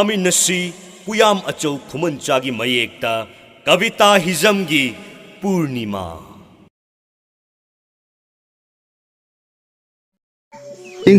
Maminasi Puyam Achou Khumancha gi mayekta Kavita Hijam gi Purnima.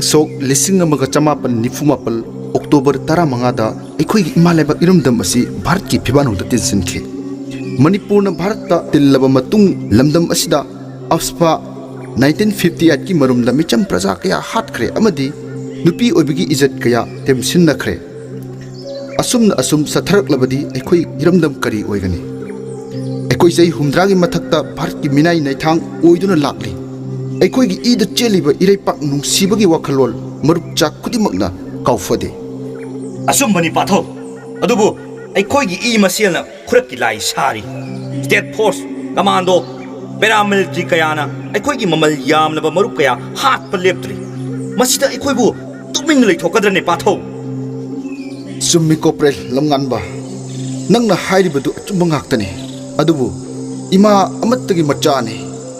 Sok lising amaga chamapan nifumapal October tara mangada ekhoi imaleba irumdam asi Bharat ki phibanu da tinsinkhe Manipur na Bharat ta tillaba matung lamdam asida afspa 1958 ki marumda micham praja kaya hatkre amadi nupi oibigi ijat kaya temsin nakhre asum satharak labadi ekhoi irumdam kari oigani ekhoi jai humdragi mathakta Bharat ki minai naithang oiduna lakli ekhoi gi ida cheliba irei pak nungsibagi wakhalol marup chak kudimakna kaufade Asum bani patho adubu ekhoi gi I masialna khurak ki lai sari state force commando paramilitary kayana ekhoi gi mamal yamlaba marup kaya hat pa leptri masida ekhoi bu tuming lei thokadrane patho summi corporate lamnganba nangna hairibadu achumba ngaktani adubu ima amattagi machani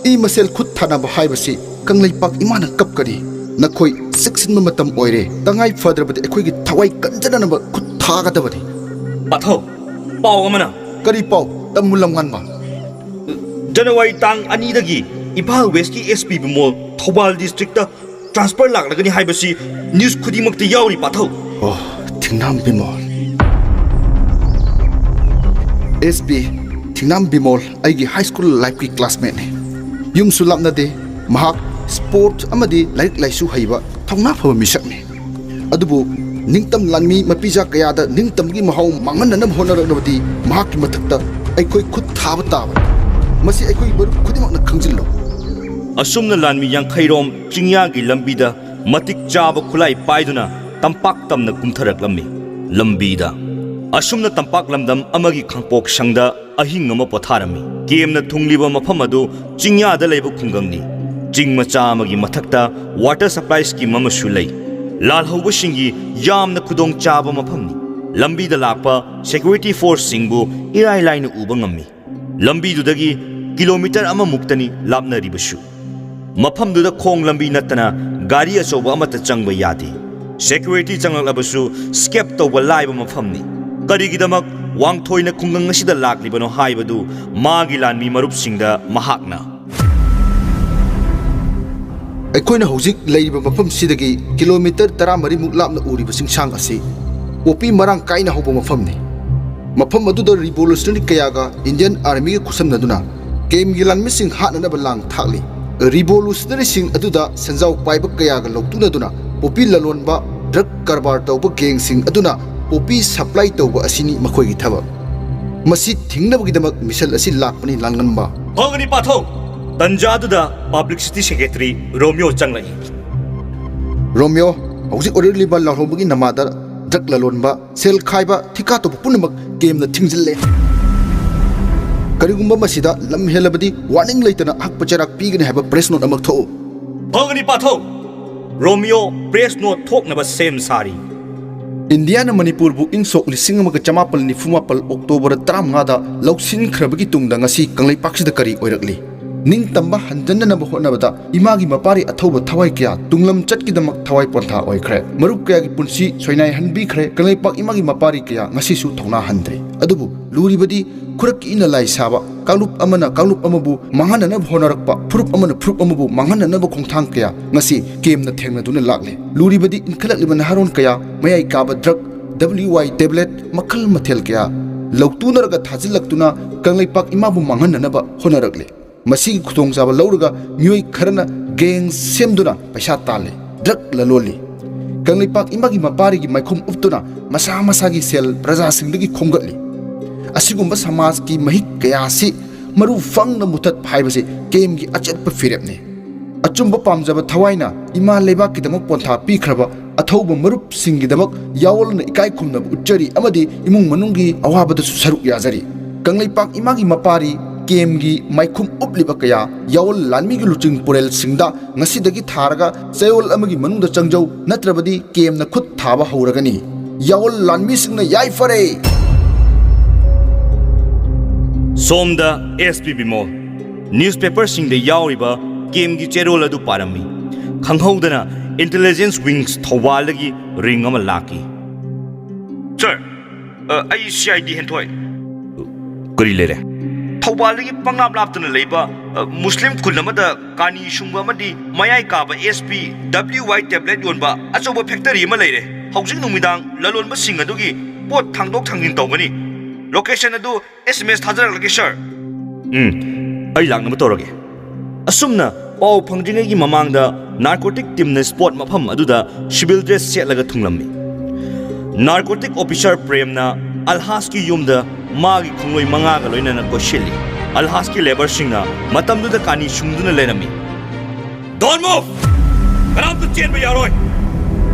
I masel khut thana ba haibasi kanglai pak imana kapkari nakhoi 16 matam oire tangai fadrabadi ekhoi gi thawai kanjana ba khut thaga dabadi patho paw amana kari paw tamulam nganba January tang ani dagi Impal West ki SP bimol Thoubal district ta transfer laglagani haibasi news khudimakta yauri patho oh thingnam bimol SP thingnam bimol aigi high school life ki classmate ne Yung sulap na de mahak sport amadi laik laisu haiba thongna phaba misak ne adubu ningtam lanmi mapija kaya da ningtam gi mahau mangan na honar nabadi mahak ki mathakta aikoi khut thaba taba masi aikoi bar khudimak na khangjillo asumna lanmi yang khairom chingya gi lambi da matik chaba khulai paiduna tampak tamna kumtharak lammi lambi da asumna tampak lamdam amagi khangpok sangda ahing ama potharami Game na thungliba mafam adu chingya da leiba khungangni ching macha amagi mathakta water supply scheme amasu lei lal hauba singi yamna khudong chaba mafamni lambi da lakpa security force singbu irai line uba ngammi lambi du dagi kilometer ama muktani lapna ribasu mafam du da khong lambi natana gari achoba amata changba yadi security changlalabasu skip tawba laiba mafamni karigidamak wangthoina khungang asida laklibano haibadu magi lanmi marup singda mahakna aikoina hojik leiba mafam sidagi kilometer 13 muk lapna uriba singsang asi opi marang kaina hobo mafam ne mafam adu da revolutionary kayaga Indian Army ge khusamnaduna game gi lanmi sing hatna balang thakli revolutionary sing adu da sanjau paiba kayaga loktuna opi lalonba drug karbar tawba gang sing aduna Popi supply tawba asini makhoi gi thaba masi thingnabgidamak misal asi lakpani langanba hongani patho tanjadu da publicity secretary Romeo changlai Romeo hauji orderly ba lahobagi namada drug lalonba sel khaiba thika to punamak game na thingjille karigumba masida lam helabadi warning leitana hakpa charak pigani haba press note amak tho hongani patho Romeo press note thoknaba same sari India na Manipur bu insok lising amaga chamapal ni fumapal October 15 da loksin khrabagi tungda ngasi kanglai paksida kari oirakli ning tamba hanjanna na bahonabada imagi mapari athoba thawai kya tunglam chatkidamak thawai pontha oikhre marup kya gi punsi soinai hanbi khre kanglai pak imagi mapari kya ngasi su thongna handre adubu luribadi khurak ina lai saba kalup amabu mangana na bhonarakpa phurup amabu mangana na khongthang kya ngasi kem na thengna duna lakle luribadi inkhalak liban haron kya mayai kaba drug WY tablet makhal mathel kya lautunarga thajilaktuna kanglai pak imabu mangana na ba honarakle masi khutong jaba lauraga myoi kharana gang semduna paisa tale drug laloli kanglai pak imagi mapari gi maikhum uptuna masa gi sel praja singdagi khomgatli asigumba samaj ki mahik kaya si maru fang na mutat phaibase game gi achat pa firepne achumba pamjaba thawaina ima leba kidamak pontha pi khraba athauba marup singi damak yawol na ikai khumna uchari amadi imung manungi awabada su saru yazari kanglai pak imagi mapari game gi maikhum upliba kaya yawol lanmi gi luching purel singda ngasidagi tharaga chayol amagi manungda changjau natrabadi game na khut thaba hauragani yawol lanmi singna yai fare Somda SPB Mall newspaper singda yauriba game gi cherol adu parami khanghaudana intelligence wings thawalagi ring ama laki Sir, I CID henthoi. Kari lere. Thoubal gi pangnam laptuna leiba Muslim khulnamada kani shungba amadi mayai kaba SP WY tablet yonba achoba factory ma leire. Housing numidang lalonba sing adugi pot thangdok thangin tawgani. Location adu SMS thajaralage sir. Ai langnama torage. Asumna pau phangdringai mamangda narcotic team na spot mafam aduda civil dress setlaga thunglammi. Narcotic officer Premna Alhaski yumda magi khungoi manga ga loina na koshili. Alhaski labor singna matamduda kani shungduna lerami. Don't move! Karam tu chen ba yaroi.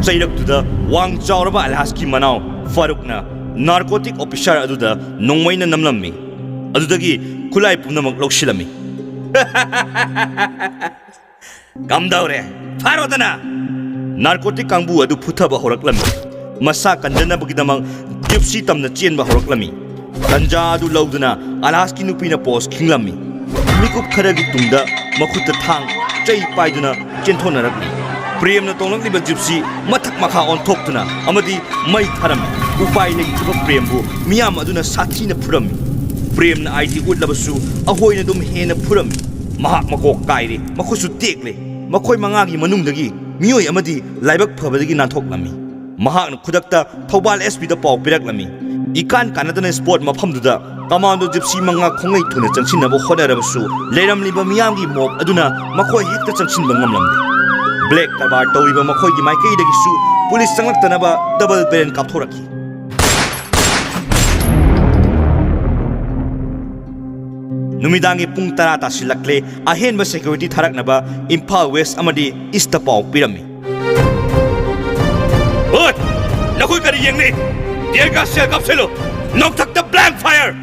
Chairak tuda wang chawraba Alhaski manau Farukna narcotic officer aduda nongmaina namlammi. Adudagi khulai punamak lokshilami. Kamdaure Farodana Narcotic kangbu adu puthaba horaklami. Masa kandana bagidamang gypsy tamna chenba horaklami. Ganja adu lauduna Alhaski nupina pos khinglami. Mikup kharagi tungda makhutta thang chai paiduna chenthonaragni. Premna tonglangliba gypsy mathak makha onthokduna amadi mai tharami. Upai legiba prembu miyam aduna sathina phurami. Premna ID udlabasu ahoina dum hena phurami. Mahak makok kairi makhusu tekle makhoi mangagi manungdagi miyoi amadi laibak phabadagi nanthoklammi. Mahakna khudakta Thoubal SP da paw piraklami. Ikan kanadana sport mafamduda commando gypsy manga khongai thuna changsinaba honarabasu leiramliba miyamgi mob aduna makhoi hekta changsinba ngamlamde. Black kabar tawriba makhoi gi maikai dagisu police changlaktanaba double barrel kapthoraki. Numidangi pung tara tasilakle ahenba security tharaknaba Imphal West amadi East ta paw pirami. Oi! Nakoi kari yengni! Tear gas shell kapselo! Nok thak the blank fire!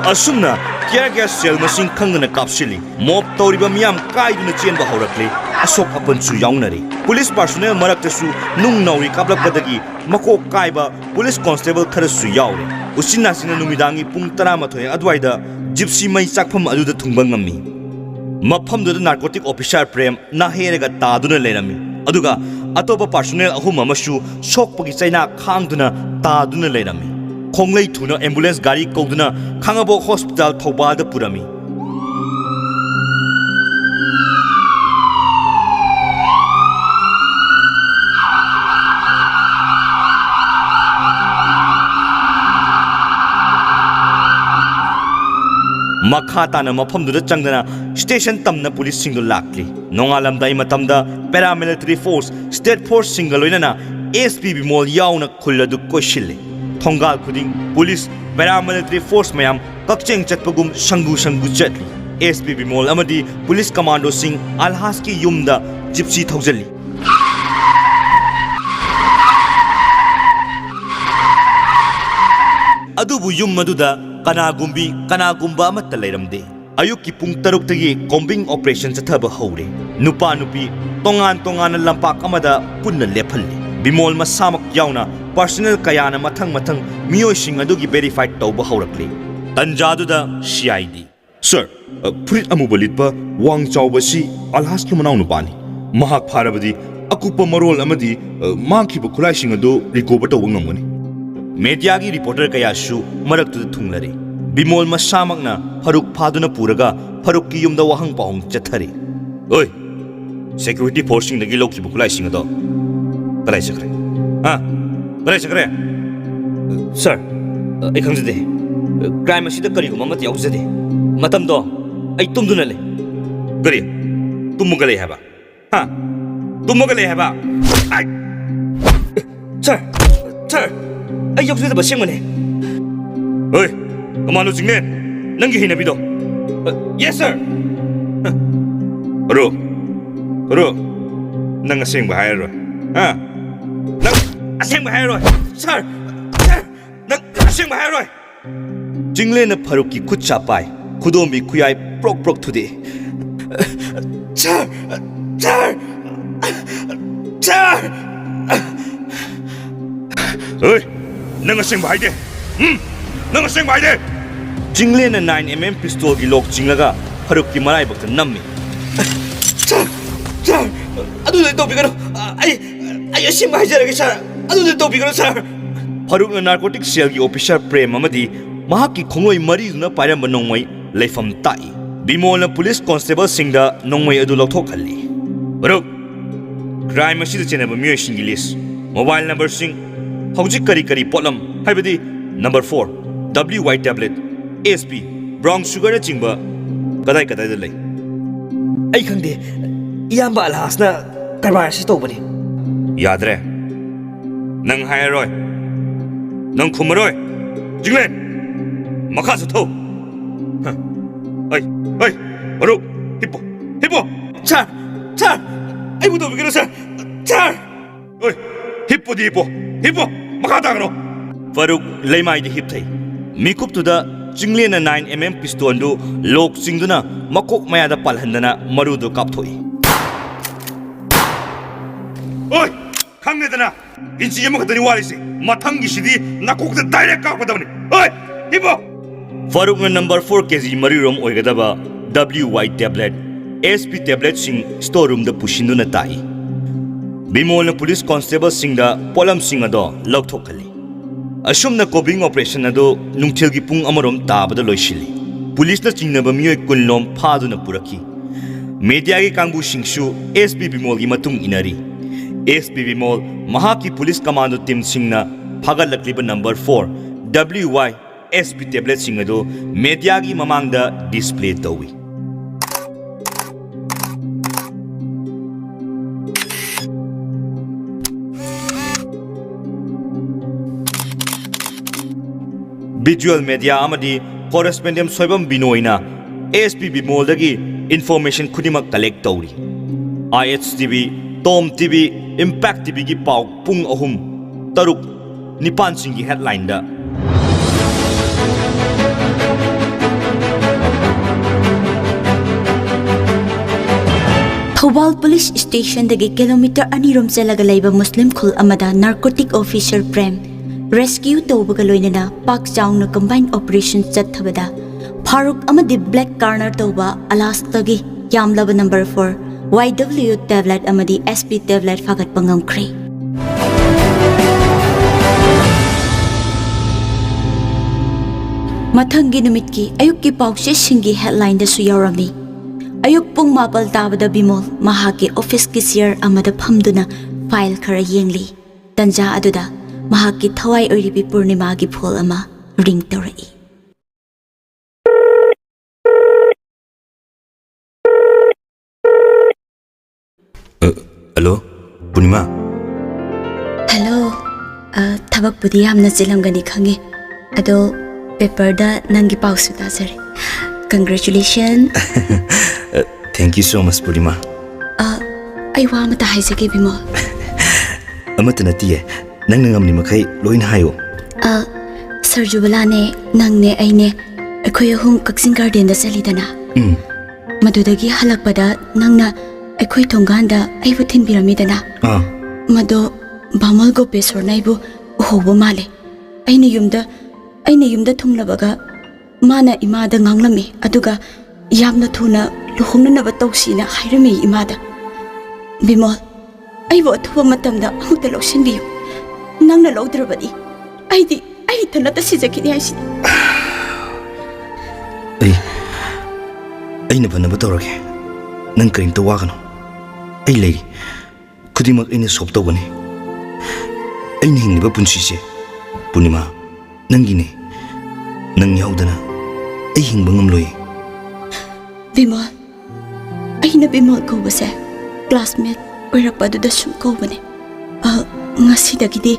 Asumna tear gas shell masing khangna kapsili mob tawriba miyam kaiduna chenba horakle asok apansu yaunari police personnel maraktasu nung nauri kaplakpadagi makok kaiba police constable kharasu yaure usina sina numidangi pung 13 adwaida gypsy mai chakpham aduda thungba ngammi maphamduda narcotic officer Prem na herega taduna lerami aduga atoba personnel ahum amasu sokpagi chaina khangduna taduna lerami Konglei thuna ambulance gari kauduna Khangabo hospital Thoubal da purami. Makhatana mafamduda changdana station tamna police single lakli. Nongalamdai matamda paramilitary force state force single loinana SPB mall yauna khulladu koshille. Thongal khuding police paramilitary force mayam kakcheng chatpagum shangu chatli SPB mall amadi police commando sing Alhaski yumda gypsy thaujalli adubu yum maduda kanagumba amatta leiramde ayukki pung 6 tagi combing operation chathaba hore nupa nupi tongan lampak amada punna lephalli bimol masamak yauna personal kayana mathang miyoi sing adugi verified tawba haurakli tanjaduda CID sir purit amubalitpa wang chawba si Alhaski manau nupani mahak pharabadi akupa marol amadi mangki bu khulai sing adu recover tawba ngamgani media gi reporter kaya shu maraktu thunglare bimol masamakna Faruk phaduna puraga Faruk ki yumda wahang pahong chathari oi security force sing dagi lokki bu khulai sing ado kalai sakre kalai sakre sir ai khangjade crime asida kari guma mat yaujade matam do ai tumduna le kari tumugale haba tumugale haba ai sir ai yaujade ba sengmane oi kamano jingne nangi hina bido yes sir ro nang aseng ba hayro nang aseng ba hayro sir nang aseng ba hayro jingle na Faruk ki khut chapai khudomi khuyai prok thudi sir Ơi, nâng sinh bài đi. Nâng sinh bài đi. Chính lên là 9mm pistol की लोग चिंगलगा फरुक की मराई बक्ता नम्मी. Sir, ano na ito bigano? Ay asim ba jara sir? Ano na ito bigano sir? फरुक न narcotic cell की officer प्रेम अमदी महाक की खोंगोई मरी न पायरम नोंगमई लेफम ताई. बिमोल न पुलिस कांस्टेबल सिंगदा नोंगमई अदु लौथोखल्ली. फरुक क्राइम असिद चेनब मियोइसिंग लिस्ट मोबाइल नंबर सिंग हौजिक करी करी पोलम हाइबदी number 4 WY tablet SP brown sugar चिंबा कदाई कदाई दले. Ay khangde, iyamba alhas na karbar si to bani. यादरे नंग हायरोय नंग खुमरोय जिंगले मखा सथो ay अरु hippo Sir, ay mo to bigano sir. Sir, ओय हिप्पो दी हिप्पो मखा तागनो फरुक लेमाई दी हिप थई मिकुप तुदा जिंगले ना 9mm पिस्तौल दु लोक सिंगदुना मकोक मयादा पालहंदना मरुदु कापथोई. ओय खांगनेदना इंची यमखदनी वालिसी मथंगी सिदी नकोकदा डायरेक्ट कापदबनी. ओय हिप्पो फरुक नंबर 4 kg मरिरोम ओइगदबा WY tablet SP tablet सिंग स्टोर रूम द पुशिंदुना ताई. बिमोल पुलिस कांस्टेबल सिंगदा पोलम सिंग अदो लौथोखली. असुमना कोबिंग ऑपरेशन अदो नुंगथेल की पुंग अमरोम ताबदा लोइसिली. पुलिस न चिंगनबा मियोय कुनलोम फादुना पुरखी. मीडिया की कांगबु सिंगसु SP बिमोल की मतुंग इनरी. SP बिमोल महाकी पुलिस कमांडो टीम सिंगना फागलकलिबा नंबर 4 WY SP tablet सिंग अदो मीडिया की ममांगदा डिस्प्ले तौई. Visual media amadi correspondent soibam binoina ASP bimol dagi information khudima collect tawri. IHTV, Tom TV, Impact TV gi pau pung ahum taruk nipan singi headline da. Thoudam Police Station dagi kilometer anirom chalaga laiba Muslim khul amada narcotic officer Prem rescue tawbaga loinana pak chaungna combined operation chathabada Farooq amadi black corner tawba alastagi yamlaba number 4 YW tablet amadi SP tablet fagat pangamkre. Mathangi numitki ayukki paukse singi headline da su yaurami. Ayuk pung mapal tabada bimol mahaki office cashier amada phamduna file khara yengli. Tanja aduda mahaki thawai oiribi Purnima gi phol ama ring torai. Hello, Purnima. Hello, thabak pudi yamna chilamgani khange. Ado paper da nangi pausu ta sare. Congratulations. Thank you so much, Purnima. Ai wa mata haisake bimol. Amata natiye nang nangam ni makai loin hayo. Sir Jubala ne nang ne ai ne akhoi hum Kaksin Garden da salidana. Madudagi halakpada nangna akhoi thongganda aibu thinbiramidana. Mado Bamal go pesor naibu hobo male. Aina yumda thunglabaga mana imada nganglami aduga yamna thuna luhongnaba tawsina hairami imada. Bimol aibu athuba matamda amukta lawsinbiyu. Nangna lawdrabadi ai thanata sijakini aisi. Aina banaba tawrage. Nang karimta wagano. Ai leiri. Khudimak aina sop tawgani. Aina hingliba punsise Purnima nangine nang yaudana ai hingba ngamloi. Bimol aina Bimol kobase classmate oirakpaduda sum kobane. Ngasidagidi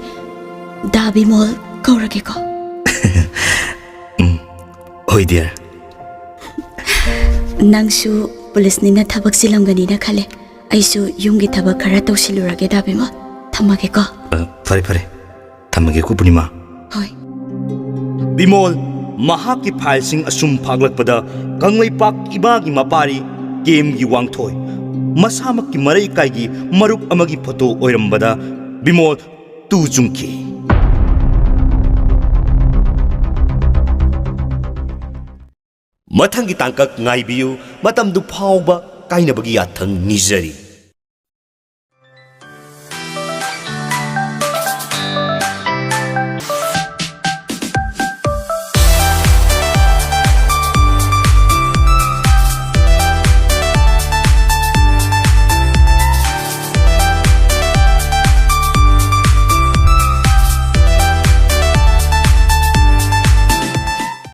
da Bimol kaurage ko. Hoi dear. Nangsu police nina thabak silamgani na khale. Aisu yumgi thabak khara tawsilurage da Bimol. Thamage ko. Fare thamage ko Purnima. Hoi. Bimol mahaki file sing asum phaglakpada kanglaipak ibagi mapari game gi wangthoi masamak ki marai kai gi maruk amagi photo oirambada Bimol tu jungki ꯃꯊꯪꯒꯤ ꯇꯥꯡꯀꯛ ꯉꯥꯏꯕꯤꯌꯨ ꯃꯇꯝꯗꯨ ꯐꯥꯎꯕ ꯀꯥꯏꯅꯕꯒꯤ ꯌꯥꯊꯪ ꯅꯤꯖꯔꯤ